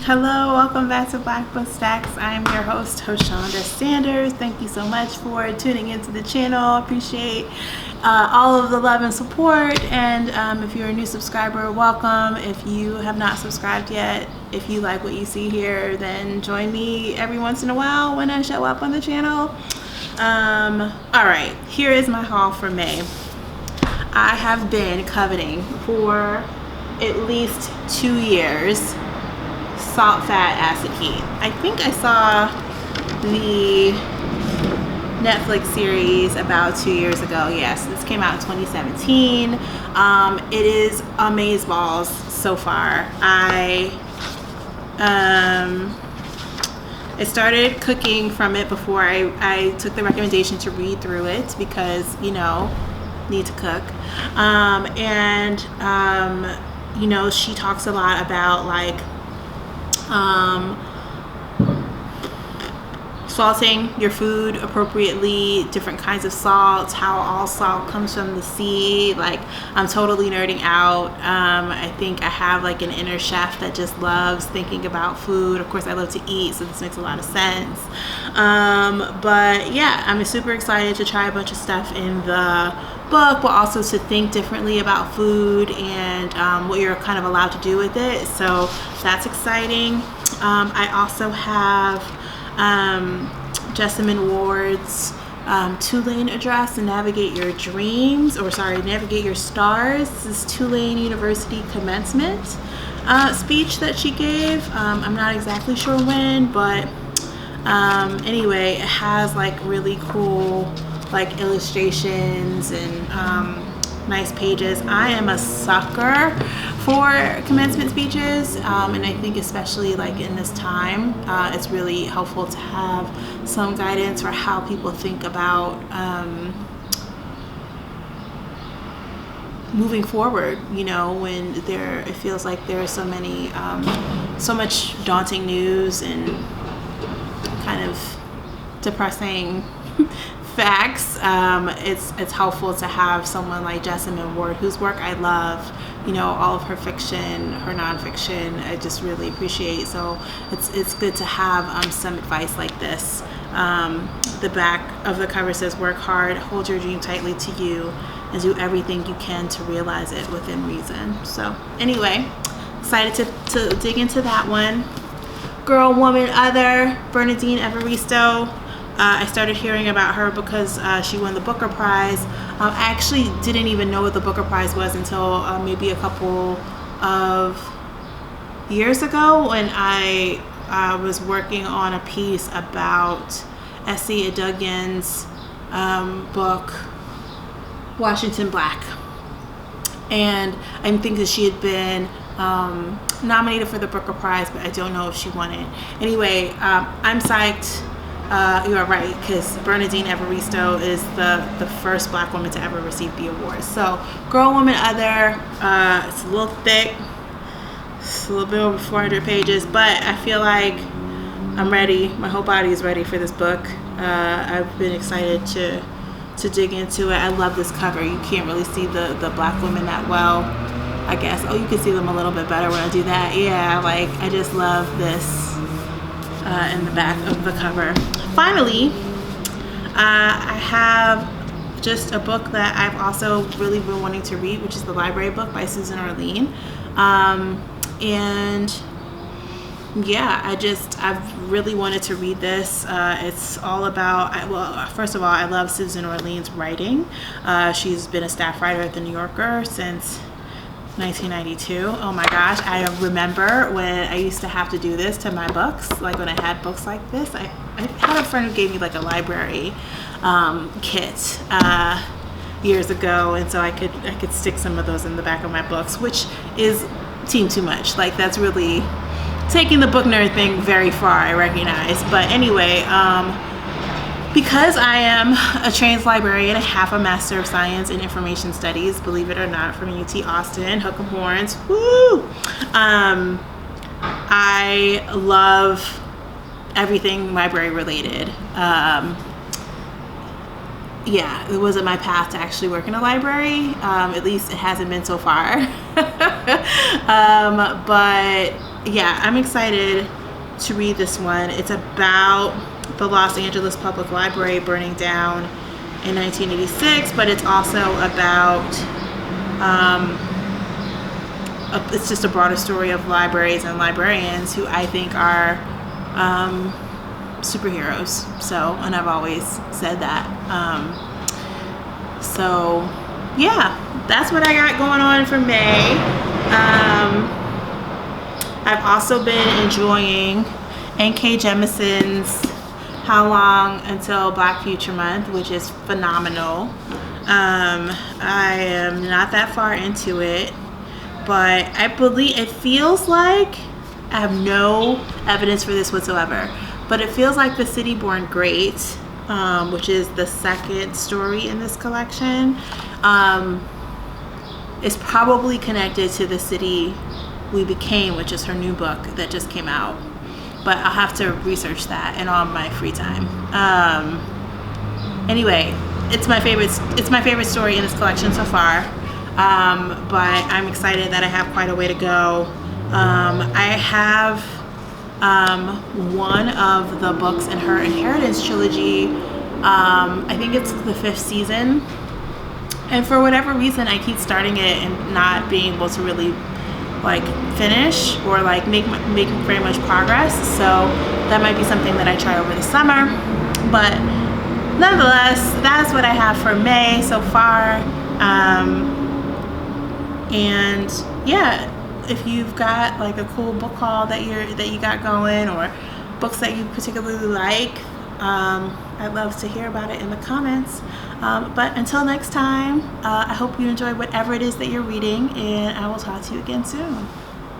Hello, welcome back to Black Book Stacks. I am your host, Hoshonda Sanders. Thank you so much for tuning into the channel. Appreciate all of the love and support. And if you're a new subscriber, welcome. If you have not subscribed yet, if you like what you see here, then join me every once in a while when I show up on the channel. All right, here is my haul for May. I have been coveting for at least 2 years Salt, Fat Askew. I think I saw the Netflix series about 2 years ago. Yes, this came out in 2017. It is amazeballs so far. I started cooking from it before I took the recommendation to read through it because, you know, need to cook. You know, she talks a lot about like salting your food appropriately, different kinds of salts, how all salt comes from the sea. Like, I'm totally nerding out. I think I have like an inner chef that just loves thinking about food. Of course, I love to eat, so this makes a lot of sense. But yeah, I'm super excited to try a bunch of stuff in the book, but also to think differently about food and what you're kind of allowed to do with it. So that's exciting. I also have Jessamine Ward's Tulane address and navigate your stars. This is Tulane University commencement speech that she gave. I'm not exactly sure when, but anyway, it has like really cool like illustrations and nice pages. I am a sucker for commencement speeches, and I think especially like in this time, it's really helpful to have some guidance for how people think about moving forward, you know, when it feels like there are so many so much daunting news and kind of depressing facts. It's helpful to have someone like Jessamine Ward, whose work I love, you know, all of her fiction, her nonfiction, I just really appreciate. So it's good to have some advice like this. The back of the cover says, work hard, hold your dream tightly to you, and do everything you can to realize it within reason. So anyway, excited to dig into that one. Girl, Woman, Other, Bernadine Evaristo. I started hearing about her because she won the Booker Prize. I actually didn't even know what the Booker Prize was until maybe a couple of years ago when I was working on a piece about Essie Adugian's book, Washington Black. And I think that she had been nominated for the Booker Prize, but I don't know if she won it. Anyway, I'm psyched. You are right, because Bernadine Evaristo is the first Black woman to ever receive the award. So, Girl, Woman, Other, it's a little thick. It's a little bit over 400 pages, but I feel like I'm ready. My whole body is ready for this book. I've been excited to dig into it. I love this cover. You can't really see the Black women that well, I guess. Oh, you can see them a little bit better when I do that. Yeah, like, I just love this in the back of the cover. Finally, I have just a book that I've also really been wanting to read, which is The Library Book by Susan Orlean. And yeah, I've really wanted to read this. It's all about, well, first of all, I love Susan Orlean's writing. She's been a staff writer at The New Yorker since 1992. Oh my gosh, I remember when I used to have to do this to my books, like when I had books like this. I had a friend who gave me like a library kit years ago, and so I could stick some of those in the back of my books, which is too much. Like, that's really taking the book nerd thing very far, I recognize. But anyway, because I am a trained librarian, I have a Master of Science in Information Studies, believe it or not, from UT Austin, hook 'em horns, woo! I love everything library related. Yeah, it wasn't my path to actually work in a library. At least it hasn't been so far. But yeah, I'm excited to read this one. It's about the Los Angeles Public Library burning down in 1986, but it's also about it's just a broader story of libraries and librarians who I think are superheroes. So, and I've always said that. So, yeah, that's what I got going on for May. I've also been enjoying N.K. Jemisin's How Long Until Black Future Month, which is phenomenal. I am not that far into it, but I believe it feels like, I have no evidence for this whatsoever, but it feels like The City Born Great, which is the second story in this collection, is probably connected to The City We Became, which is her new book that just came out. But I'll have to research that and on my free time. Anyway, it's my favorite story in this collection so far. But I'm excited that I have quite a way to go. I have one of the books in her Inheritance trilogy. I think it's the 5th season. And for whatever reason, I keep starting it and not being able to really like finish or like make very much progress. So that might be something that I try over the summer. But nonetheless, that's what I have for May so far. And yeah, if you've got like a cool book haul that you got going, or books that you particularly like, I'd love to hear about it in the comments. But until next time, I hope you enjoy whatever it is that you're reading, and I will talk to you again soon.